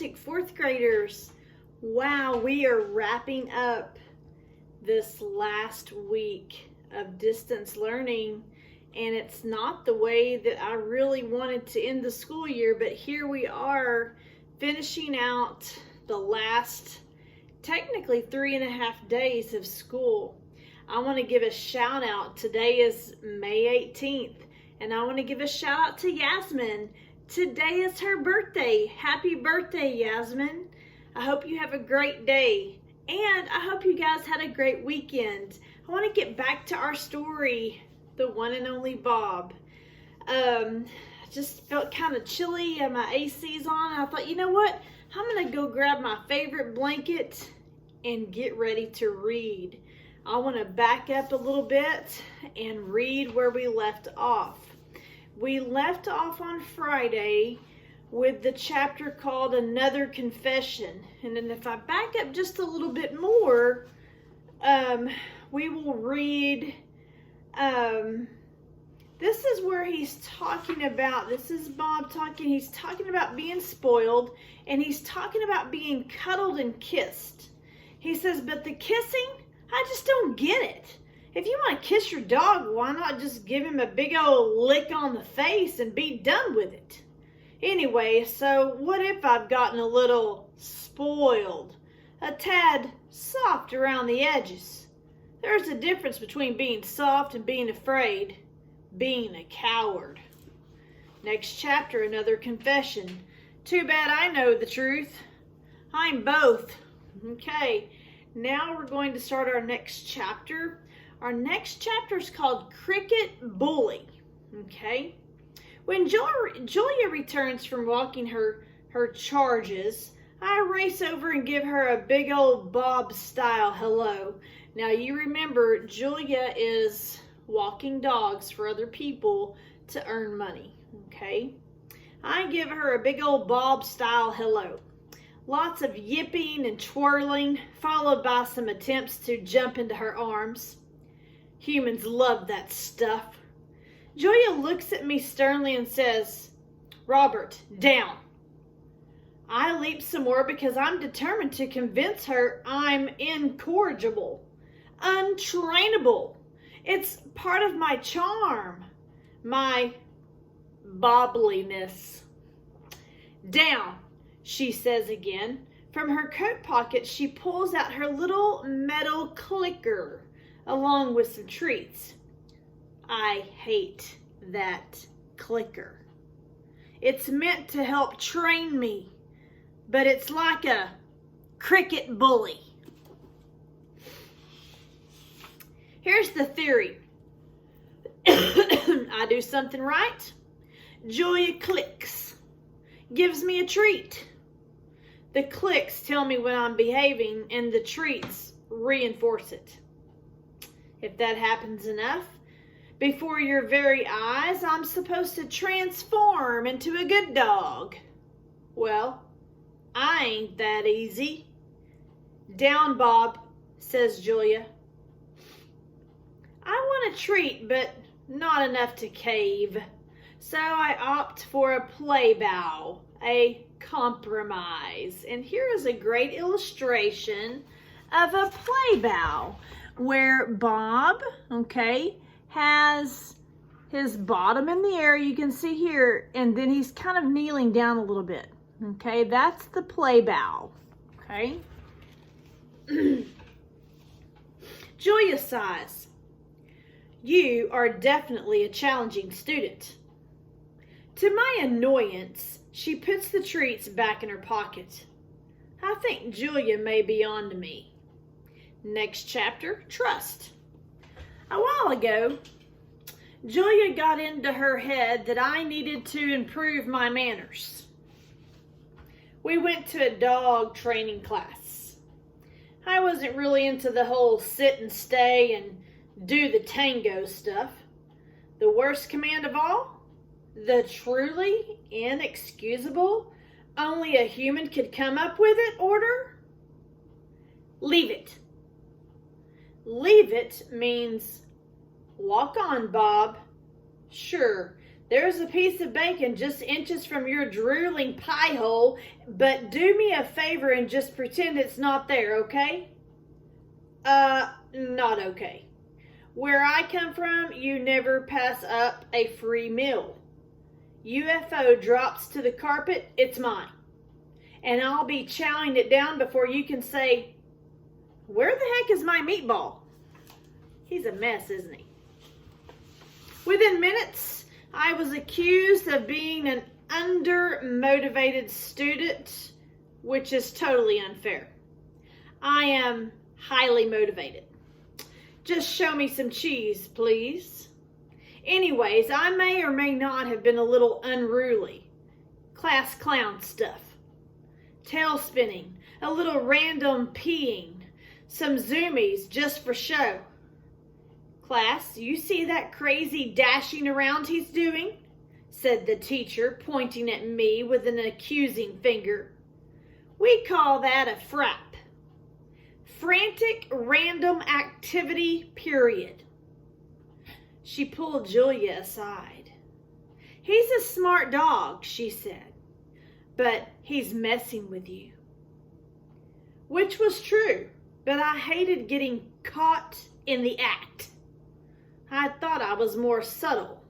fantastic, fourth graders. Wow, we are wrapping up this last week of distance learning, and it's not the way that I really wanted to end the school year, but here we are finishing out the last technically 3.5 days of school. I want to give a shout out. Today is May 18th, and I want to give a shout out to Yasmin. Today is her birthday. Happy birthday, Yasmin. I hope you have a great day, and I hope you guys had a great weekend. I want to get back to our story, the one and only Bob. I just felt kind of chilly and my AC's on. I thought, you know what? I'm going to go grab my favorite blanket and get ready to read. I want to back up a little bit and read where we left off. We left off on Friday with the chapter called Another Confession. And then if I back up just a little bit more, we will read, this is where he's talking about, this is Bob talking, he's talking about being spoiled, and he's talking about being cuddled and kissed. He says, but the kissing, I just don't get it. If you want to kiss your dog, why not just give him a big old lick on the face and be done with it? Anyway, so what if I've gotten a little spoiled, a tad soft around the edges? There's a difference between being soft and being afraid, being a coward. Next chapter, Another Confession. Too bad I know the truth. I'm both. Okay, now we're going to start our next chapter. Our next chapter is called Cricket Bully. Okay, when Julia returns from walking her charges, I race over and give her a big old Bob style hello. Now you remember, Julia is walking dogs for other people to earn money. Okay, I give her a big old Bob style hello. Lots of yipping and twirling, followed by some attempts to jump into her arms. Humans love that stuff. Julia looks at me sternly and says, Robert, down. I leap some more because I'm determined to convince her I'm incorrigible, untrainable. It's part of my charm, my bobbliness. Down, she says again. From her coat pocket, she pulls out her little metal clicker along with some treats. I hate that clicker. It's meant to help train me, but it's like a cricket bully. Here's the theory. I do something right. Julia clicks, gives me a treat. The clicks tell me when I'm behaving, and the treats reinforce it. If that happens enough, before your very eyes, I'm supposed to transform into a good dog. Well, I ain't that easy. Down, Bob, says Julia. I want a treat, but not enough to cave. So I opt for a play bow, a compromise. And here is a great illustration of a play bow where Bob, okay, has his bottom in the air, you can see here, and then he's kind of kneeling down a little bit. Okay, that's the play bow. Okay. Julia sighs. You are definitely a challenging student. To my annoyance, she puts the treats back in her pocket. I think Julia may be on to me. Next chapter, Trust. A while ago, Julia got into her head that I needed to improve my manners. We went to a dog training class. I wasn't really into the whole sit and stay and do the tango stuff. The worst command of all, the truly inexcusable, only a human could come up with it order. Leave it. Leave it means walk on, Bob. Sure, There's a piece of bacon just inches from your drooling pie hole, but do me a favor and just pretend it's not there, okay? Not okay. Where I come from, you never pass up a free meal. UFO drops to the carpet, it's mine. And I'll be chowing it down before you can say, where the heck is my meatball? He's a mess, isn't he? Within minutes, I was accused of being an under-motivated student, which is totally unfair. I am highly motivated. Just show me some cheese, please. Anyways, I may or may not have been a little unruly. Class clown stuff. Tail spinning, a little random peeing, some zoomies just for show. Class, you see that crazy dashing around he's doing? Said the teacher, pointing at me with an accusing finger. We call that a frap. Frantic random activity, period. She pulled Julia aside. He's a smart dog, she said, but he's messing with you. Which was true, but I hated getting caught in the act. I thought I was more subtle.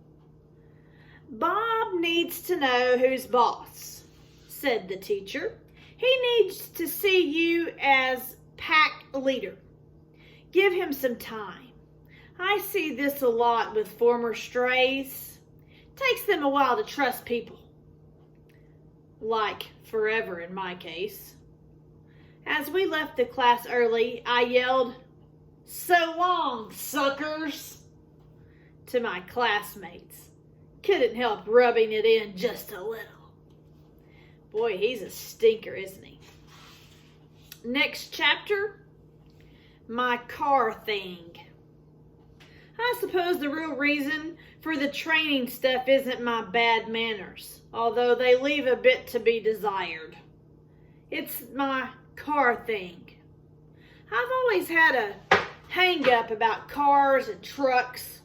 Bob needs to know who's boss, said the teacher. He needs to see you as pack leader. Give him some time. I see this a lot with former strays. Takes them a while to trust people. Like forever in my case. As we left the class early, I yelled, "So long, suckers!" to my classmates. Couldn't help rubbing it in just a little. Boy, he's a stinker, isn't he? Next chapter, my car thing. I suppose the real reason for the training stuff isn't my bad manners, although they leave a bit to be desired. It's my car thing. I've always had a hang-up about cars and trucks,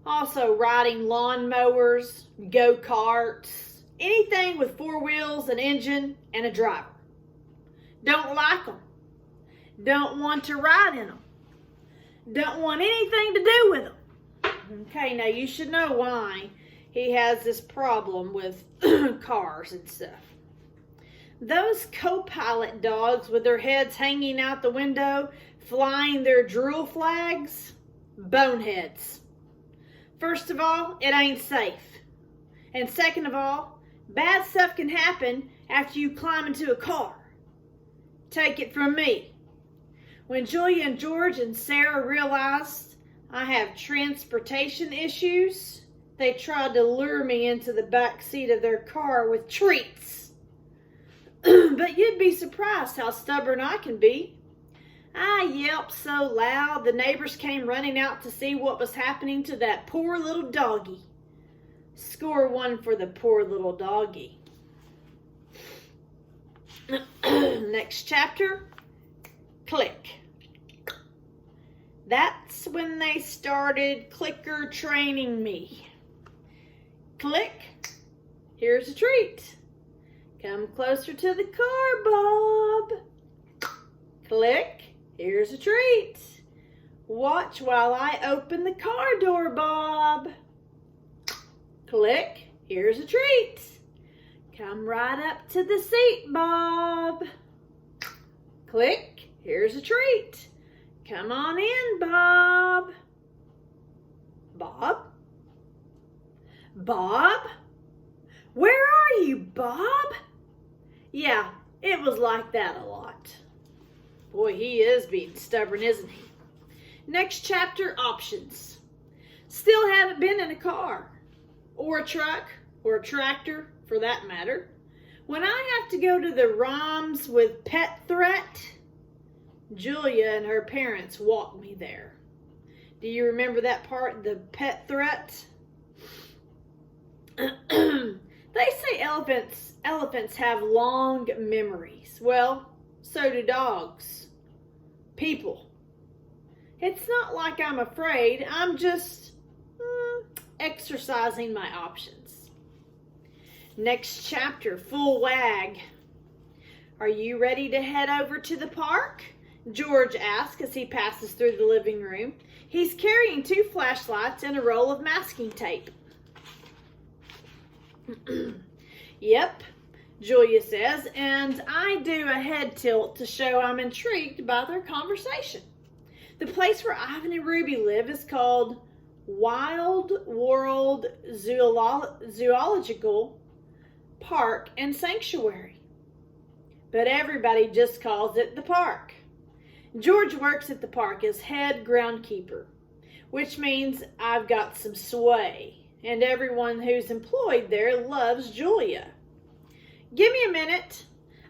also riding lawnmowers, go-karts, anything with 4 wheels, an engine, and a driver. Don't like them. Don't want to ride in them. Don't want anything to do with them. Okay, now you should know why he has this problem with cars and stuff. Those co-pilot dogs with their heads hanging out the window, flying their drool flags, boneheads. First of all, it ain't safe. And second of all, bad stuff can happen after you climb into a car. Take it from me. When Julia and George and Sarah realized I have transportation issues, they tried to lure me into the back seat of their car with treats. But you'd be surprised how stubborn I can be. I yelped so loud the neighbors came running out to see what was happening to that poor little doggy. Score 1 for the poor little doggy. Next chapter, click. That's when they started clicker training me. Click, here's a treat. Come closer to the car, Bob. Click, here's a treat. Watch while I open the car door, Bob. Click, here's a treat. Come right up to the seat, Bob. Click, here's a treat. Come on in, Bob. Bob? Bob? Where are you, Bob? Yeah, it was like that a lot. Boy, he is being stubborn, isn't he? Next chapter, options. Still haven't been in a car, or a truck, or a tractor, for that matter. When I have to go to the ROMs with pet threat, Julia and her parents walked me there. Do you remember that part, the pet threat? They say elephants have long memories. Well, so do dogs. People. It's not like I'm afraid. I'm just exercising my options. Next chapter, full wag. Are you ready to head over to the park? George asks as he passes through the living room. He's carrying 2 flashlights and a roll of masking tape. Yep, Julia says, and I do a head tilt to show I'm intrigued by their conversation. The place where Ivan and Ruby live is called Wild World Zoological Park and Sanctuary, but everybody just calls it the park. George works at the park as head groundkeeper, which means I've got some sway, and everyone who's employed there loves Julia. Give me a minute.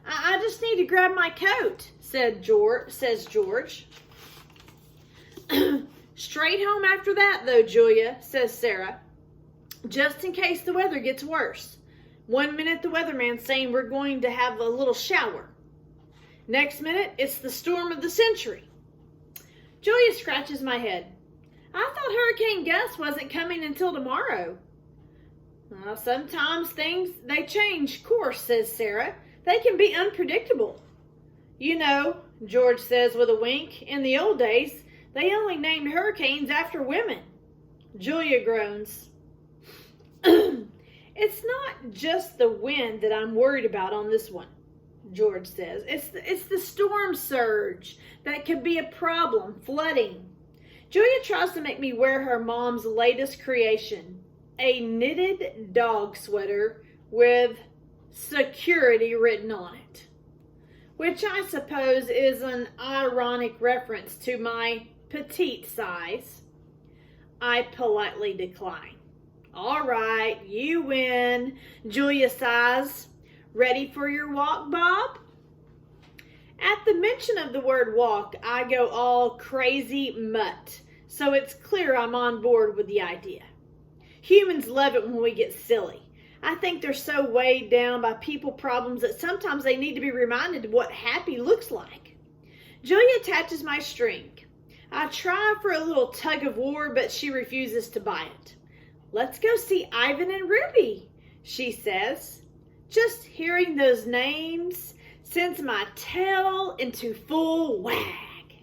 I just need to grab my coat, says George. Straight home after that, though, Julia, says Sarah, just in case the weather gets worse. 1 minute, the weatherman's saying we're going to have a little shower. Next minute, it's the storm of the century. Julia scratches my head. I thought Hurricane Gus wasn't coming until tomorrow. Well, sometimes they change course, says Sarah. They can be unpredictable. You know, George says with a wink, in the old days, they only named hurricanes after women. Julia groans. It's not just the wind that I'm worried about on this one, George says. It's the storm surge that could be a problem, flooding. Julia tries to make me wear her mom's latest creation, a knitted dog sweater with security written on it, which I suppose is an ironic reference to my petite size. I politely decline. All right, you win, Julia sighs. Ready for your walk, Bob? At the mention of the word walk, I go all crazy mutt, so it's clear I'm on board with the idea. Humans love it when we get silly. I think they're so weighed down by people problems that sometimes they need to be reminded of what happy looks like. Julia attaches my string. I try for a little tug of war, but she refuses to buy it. Let's go see Ivan and Ruby, she says. Just hearing those names sends my tail into full wag.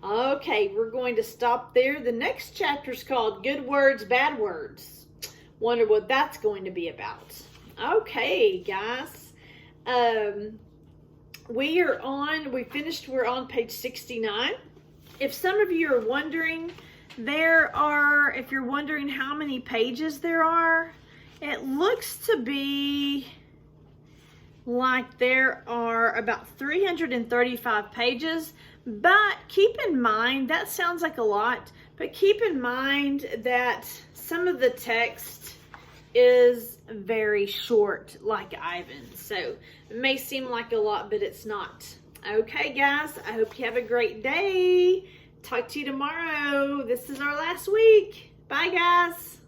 Okay, we're going to stop there. The next chapter is called Good Words, Bad Words. Wonder what that's going to be about. Okay, guys. We're on page 69. If some of you are wondering, if you're wondering how many pages there are, it looks to be like there are about 335 pages, but keep in mind, that sounds like a lot, but keep in mind that some of the text is very short, like Ivan, so it may seem like a lot, but it's not. Okay, guys, I hope you have a great day. Talk to you tomorrow. This is our last week. Bye, guys.